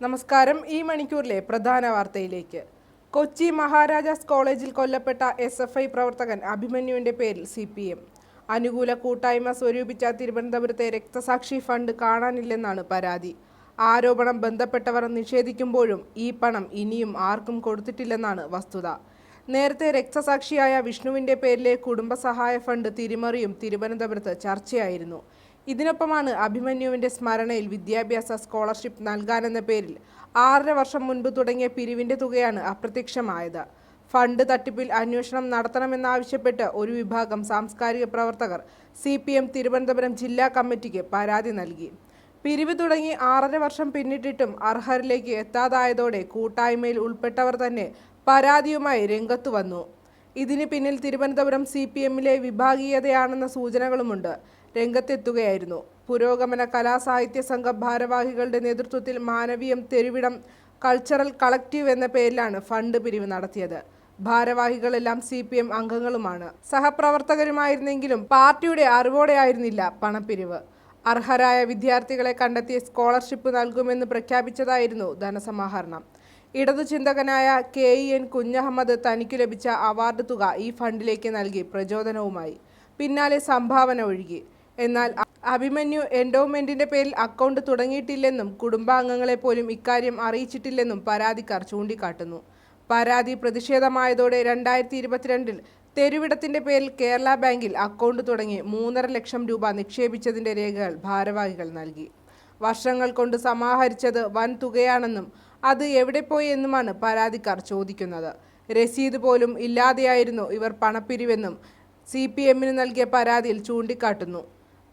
നമസ്കാരം. ഈ മണിക്കൂറിലെ പ്രധാന വാർത്തയിലേക്ക്. കൊച്ചി മഹാരാജാസ് കോളേജിൽ കൊല്ലപ്പെട്ട SFI പ്രവർത്തകൻ അഭിമന്യുവിന്റെ പേരിൽ CPM അനുകൂല കൂട്ടായ്മ സ്വരൂപിച്ച തിരുവനന്തപുരത്തെ രക്തസാക്ഷി ഫണ്ട് കാണാനില്ലെന്നാണ് പരാതി. ആരോപണം ബന്ധപ്പെട്ടവർ നിഷേധിക്കുമ്പോഴും ഈ പണം ഇനിയും ആർക്കും കൊടുത്തിട്ടില്ലെന്നാണ് വസ്തുത. നേരത്തെ രക്തസാക്ഷിയായ വിഷ്ണുവിന്റെ പേരിലെ കുടുംബസഹായ ഫണ്ട് തിരിമറിയും തിരുവനന്തപുരത്ത് ചർച്ചയായിരുന്നു. ഇതിനൊപ്പമാണ് അഭിമന്യുവിന്റെ സ്മരണയിൽ വിദ്യാഭ്യാസ സ്കോളർഷിപ്പ് നൽകാനെന്ന പേരിൽ 6.5 വർഷം മുൻപ് തുടങ്ങിയ പിരിവിന്റെ തുകയാണ് അപ്രത്യക്ഷമായത്. ഫണ്ട് തട്ടിപ്പിൽ അന്വേഷണം നടത്തണമെന്നാവശ്യപ്പെട്ട് ഒരു വിഭാഗം സാംസ്കാരിക പ്രവർത്തകർ CPM തിരുവനന്തപുരം ജില്ലാ കമ്മിറ്റിക്ക് പരാതി നൽകി. പിരിവ് തുടങ്ങി 6.5 വർഷം പിന്നിട്ടിട്ടും അർഹരിലേക്ക് എത്താതായതോടെ കൂട്ടായ്മയിൽ ഉൾപ്പെട്ടവർ തന്നെ പരാതിയുമായി രംഗത്തു വന്നു. ഇതിന് പിന്നിൽ തിരുവനന്തപുരം CPMലെ വിഭാഗീയതയാണെന്ന സൂചനകളുമുണ്ട്. രംഗത്തെത്തുകയായിരുന്നു പുരോഗമന കലാസാഹിത്യ സംഘ ഭാരവാഹികളുടെ നേതൃത്വത്തിൽ മാനവീയം തെരുവിടം കൾച്ചറൽ കളക്റ്റീവ് എന്ന പേരിലാണ് ഫണ്ട് പിരിവ് നടത്തിയത്. ഭാരവാഹികളെല്ലാം CPM അംഗങ്ങളുമാണ്. സഹപ്രവർത്തകരുമായിരുന്നെങ്കിലും പാർട്ടിയുടെ അറിവോടെയായിരുന്നില്ല പണപ്പിരിവ്. അർഹരായ വിദ്യാർത്ഥികളെ കണ്ടെത്തി സ്കോളർഷിപ്പ് നൽകുമെന്ന് പ്രഖ്യാപിച്ചതായിരുന്നു ധനസമാഹരണം. ഇടതുചിന്തകനായ KEN കുഞ്ഞഹമ്മദ് തനിക്കു ലഭിച്ച അവാർഡ് തുക ഈ ഫണ്ടിലേക്ക് നൽകി പ്രചോദനവുമായി. പിന്നാലെ സംഭാവന ഒഴുകി. എന്നാൽ അഭിമന്യു എൻഡോവ്മെന്റിന്റെ പേരിൽ അക്കൗണ്ട് തുടങ്ങിയിട്ടില്ലെന്നും കുടുംബാംഗങ്ങളെ പോലും ഇക്കാര്യം അറിയിച്ചിട്ടില്ലെന്നും പരാതിക്കാർ ചൂണ്ടിക്കാട്ടുന്നു. പരാതി പ്രതിഷേധമായതോടെ 2022 തെരുവിടത്തിന്റെ പേരിൽ കേരള ബാങ്കിൽ അക്കൗണ്ട് തുടങ്ങി 3.5 ലക്ഷം രൂപ നിക്ഷേപിച്ചതിന്റെ രേഖകൾ ഭാരവാഹികൾ നൽകി. വർഷങ്ങൾ കൊണ്ട് സമാഹരിച്ചത് വൻ തുകയാണെന്നും അത് എവിടെ പോയി എന്നുമാണ് പരാതിക്കാർ ചോദിക്കുന്നത്. രസീത് പോലും ഇല്ലാതെയായിരുന്നു ഇവർ പണപ്പിരിവെന്നും CPMന് നൽകിയ പരാതിയിൽ ചൂണ്ടിക്കാട്ടുന്നു.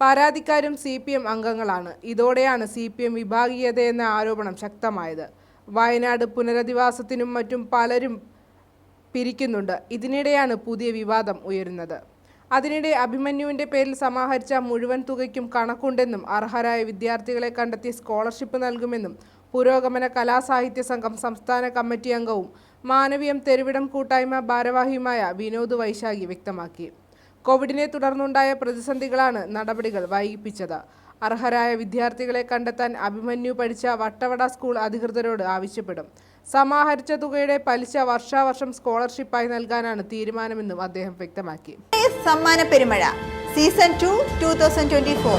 പരാതിക്കാരും CPM അംഗങ്ങളാണ്. ഇതോടെയാണ് CPM വിഭാഗീയതയെന്ന ആരോപണം ശക്തമായത്. വയനാട് പുനരധിവാസത്തിനും മറ്റും പലരും പിരിക്കുന്നുണ്ട്. ഇതിനിടെയാണ് പുതിയ വിവാദം ഉയരുന്നത്. അതിനിടെ അഭിമന്യുവിന്റെ പേരിൽ സമാഹരിച്ച മുഴുവൻ തുകയ്ക്കും കണക്കുണ്ടെന്നും അർഹരായ വിദ്യാർത്ഥികളെ കണ്ടെത്തി സ്കോളർഷിപ്പ് നൽകുമെന്നും പുരോഗമന കലാസാഹിത്യ സംഘം സംസ്ഥാന കമ്മിറ്റി അംഗവും മാനവീയം തെരുവിടം കൂട്ടായ്മ ഭാരവാഹിയുമായ വിനോദ് വൈശാഖി വ്യക്തമാക്കി. കോവിഡിനെ തുടർന്നുണ്ടായ പ്രതിസന്ധികളാണ് നടപടികൾ വൈകിപ്പിച്ചത്. അർഹരായ വിദ്യാർത്ഥികളെ കണ്ടെത്താൻ അഭിമന്യു പഠിച്ച വട്ടവട സ്കൂൾ അധികൃതരോട് ആവശ്യപ്പെടും. സമാഹരിച്ച തുകയുടെ പലിശ വർഷാവർഷം സ്കോളർഷിപ്പായി നൽകാനാണ് തീരുമാനമെന്നും അദ്ദേഹം വ്യക്തമാക്കി. സമ്മാന പെരുമഴ സീസൺ 2 2024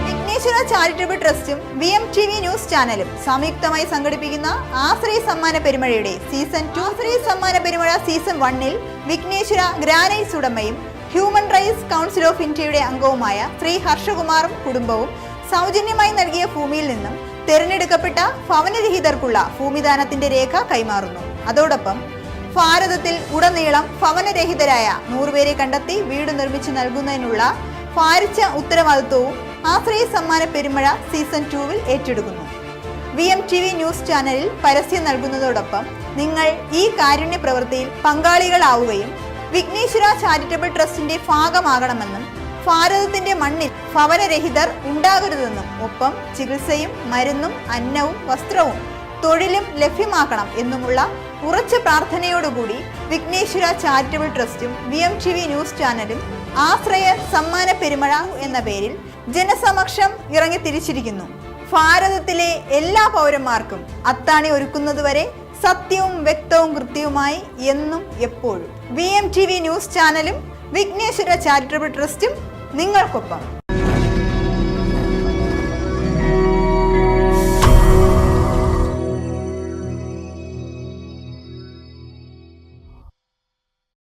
വിഘ്നേശ്വര ചാരിറ്റബിൾ ട്രസ്റ്റും VMTV ന്യൂസ് ചാനലും സംയുക്തമായി സംഘടിപ്പിക്കുന്ന ആശ്രയ സമ്മാന പെരുമഴയുടെ സീസൺ 2 ആശ്രയ സമ്മാന പെരുമഴ സീസൺ 1-ൽ വിഘ്നേശ്വര ഗ്രാനൈറ്റ്സ് ഉടമയും ഹ്യൂമൻ റൈറ്റ്സ് കൗൺസിൽ ഓഫ് ഇന്ത്യയുടെ അംഗവുമായ ശ്രീ ഹർഷകുമാറും കുടുംബവും സൗജന്യമായി നൽകിയ ഭൂമിയിൽ നിന്നും തിരഞ്ഞെടുക്കപ്പെട്ട ഭവനരഹിതർക്കുള്ള ഭൂമിദാനത്തിന്റെ രേഖ കൈമാറുന്നു. അതോടൊപ്പം ഭാരതത്തിൽ ഉടനീളം ഭവനരഹിതരായ 100 പേരെ കണ്ടെത്തി വീട് നിർമ്മിച്ചു നൽകുന്നതിനുള്ള ഭാരിച്ച ഉത്തരവാദിത്വവും ആശ്രയ സമ്മാന പെരുമഴ സീസൺ 2-ൽ ഏറ്റെടുക്കുന്നു. VMTV ന്യൂസ് ചാനലിൽ പരസ്യം നൽകുന്നതോടൊപ്പം നിങ്ങൾ ഈ കാരുണ്യ പ്രവൃത്തിയിൽ പങ്കാളികളാവുകയും വിഘ്നേശ്വര ചാരിറ്റബിൾ ട്രസ്റ്റിന്റെ ഭാഗമാകണമെന്നും ഭാരതത്തിന്റെ മണ്ണിൽ ഭവനരഹിതർ ഉണ്ടാകരുതെന്നും ഒപ്പം ചികിത്സയും മരുന്നും അന്നവും വസ്ത്രവും തൊഴിലും ലഭ്യമാക്കണം എന്നുമുള്ള ഉറച്ച പ്രാർത്ഥനയോടുകൂടി വിഘ്നേശ്വര ചാരിറ്റബിൾ ട്രസ്റ്റും VMTV ന്യൂസ് ചാനലും ആശ്രയ സമ്മാന പെരുമഴ എന്ന പേരിൽ ജനസമക്ഷം ഇറങ്ങി തിരിച്ചിരിക്കുന്നു. ഭാരതത്തിലെ എല്ലാ പൗരന്മാർക്കും അത്താണി ഒരുക്കുന്നതുവരെ സത്യവും വ്യക്തവും കൃത്യവുമായി എന്നും എപ്പോഴും VMTV ന്യൂസ് ചാനലും വിഘ്നേശ്വര ചാരിറ്റബിൾ ട്രസ്റ്റും നിങ്ങൾക്കൊപ്പം.